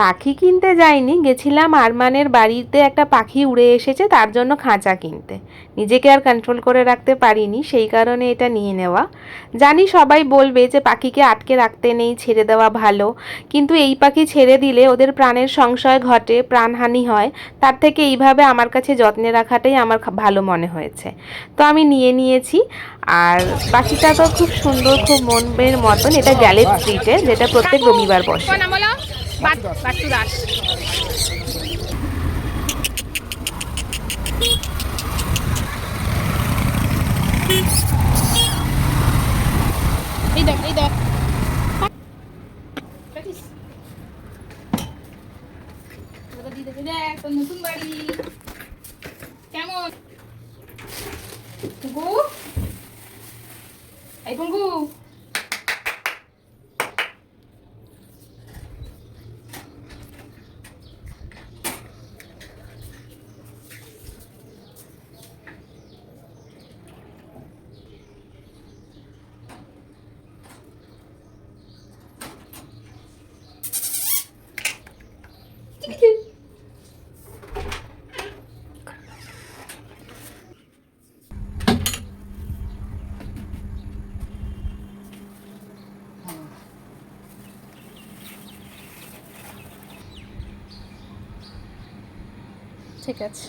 পাখি কিনতে যাইনি, গেছিলাম আরমানের বাড়িতে একটা পাখি উড়ে এসেছে, তার জন্য খাঁচা কিনতে। নিজেকে আর কন্ট্রোল করে রাখতে পারিনি, সেই কারণে এটা নিয়ে নেওয়া। জানি সবাই বলবে যে পাখিকে আটকে রাখতে নেই, ছেড়ে দেওয়া ভালো, কিন্তু এই পাখি ছেড়ে দিলে ওদের প্রাণের সংশয় ঘটে, প্রাণহানি হয়। তার থেকে এইভাবে আমার কাছে যত্নে রাখাটাই আমার ভালো মনে হয়েছে, তো আমি নিয়ে নিয়েছি। আর পাখিটা তো খুব সুন্দর, খুব মনের মতন। এটা গ্যালেট স্ট্রিটে, যেটা প্রত্যেক রবিবার বসে। বাট্টু দাস। এই দেখ, এই দেখ, নতুন বাড়ি কেমন? গু এই পঙ্গু, ঠিক আছে।